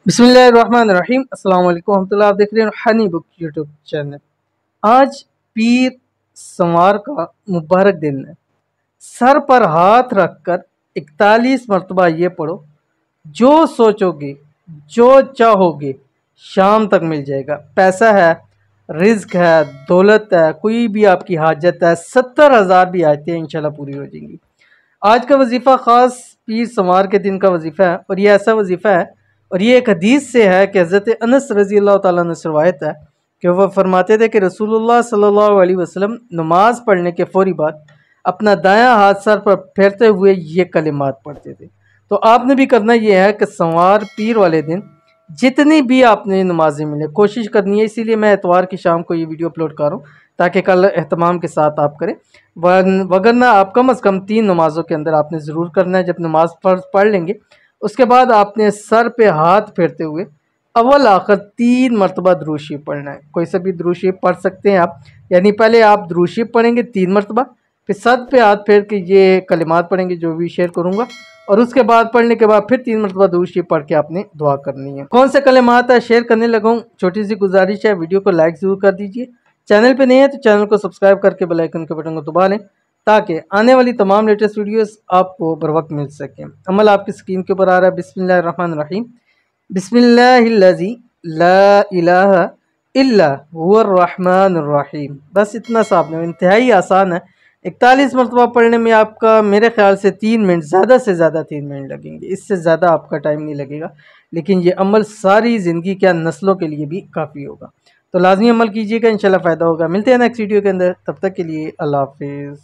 बिस्मिल्लाहिर्रहमानिर्रहीम अस्सलाम वालेकुम रहमतुल्लाह। आप देख रहे हैं हनी बुक यूट्यूब चैनल। आज पीर संवार का मुबारक दिन है। सर पर हाथ रखकर 41 मरतबा ये पढ़ो, जो सोचोगे जो चाहोगे शाम तक मिल जाएगा। पैसा है, रिज्क है, दौलत है, कोई भी आपकी हाजत है, 70,000 भी आते हैं इंशाल्लाह पूरी हो जाएंगी। आज का वजीफ़ा ख़ास पीर संवार के दिन का वजीफ़ा है और ये ऐसा वजीफ़ा है और ये एक हदीस से है कि हज़रत अनस रज़ी अल्लाह ताला अन्हु से रवायत है कि वह फरमाते थे कि रसूलुल्लाह सल्लल्लाहु अलैहि वसल्लम नमाज पढ़ने के फ़ौरी बाद अपना दायां हाथ सर पर फेरते हुए ये कलिमात पढ़ते थे। तो आपने भी करना ये है कि संवार पीर वाले दिन जितनी भी आपने नमाजें मिले कोशिश करनी है। इसीलिए मैं एतवार की शाम को ये वीडियो अपलोड कर रहा हूँ ताकि कल एहतमाम के साथ आप करें। वगरना आप कम अज़ कम 3 नमाज़ों के अंदर आपने ज़रूर करना है। जब नमाज पढ़ लेंगे उसके बाद आपने सर पे हाथ फेरते हुए अव्वल आखिर 3 मरतबा दुरूद शरीफ पढ़ना है। कोई सा भी दुरूद शरीफ पढ़ सकते हैं आप, यानी पहले आप दुरूद शरीफ पढ़ेंगे 3 मरतबा, फिर सर पे हाथ फेर के ये कलिमात पढ़ेंगे जो भी शेयर करूँगा, और उसके बाद पढ़ने के बाद फिर 3 मरतबा दुरूद शरीफ पढ़ के आपने दुआ करनी है। कौन से कलिमात है शेयर करने लगा हूँ। छोटी सी गुजारिश है, वीडियो को लाइक ज़रूर कर दीजिए। चैनल पे नहीं है तो चैनल को सब्सक्राइब करके बेल आइकन के बटन को दबा लें ताकि आने वाली तमाम लेटेस्ट वीडियोस आपको बर वक्त मिल सकें। अमल आपकी स्क्रीन के ऊपर आ रहा है। बिस्मिल्लाहिर्रहमानिर्रहीम, बिस्मिल्लाहिल्लज़ी ला इलाहा इल्ला हुवर्रहमानुर्रहीम। बस इतना सा आपने, इंतहाई आसान है। 41 मरतबा पढ़ने में आपका मेरे ख्याल से 3 मिनट, ज़्यादा से ज़्यादा 3 मिनट लगेंगे, इससे ज़्यादा आपका टाइम नहीं लगेगा। लेकिन ये अमल सारी ज़िंदगी क्या नस्लों के लिए भी काफ़ी होगा। तो लाजमी अमल कीजिएगा, इंशाल्लाह फ़ायदा होगा। मिलते हैं नेक्स्ट वीडियो के अंदर, तब तक के लिए अल्लाह हाफिज़।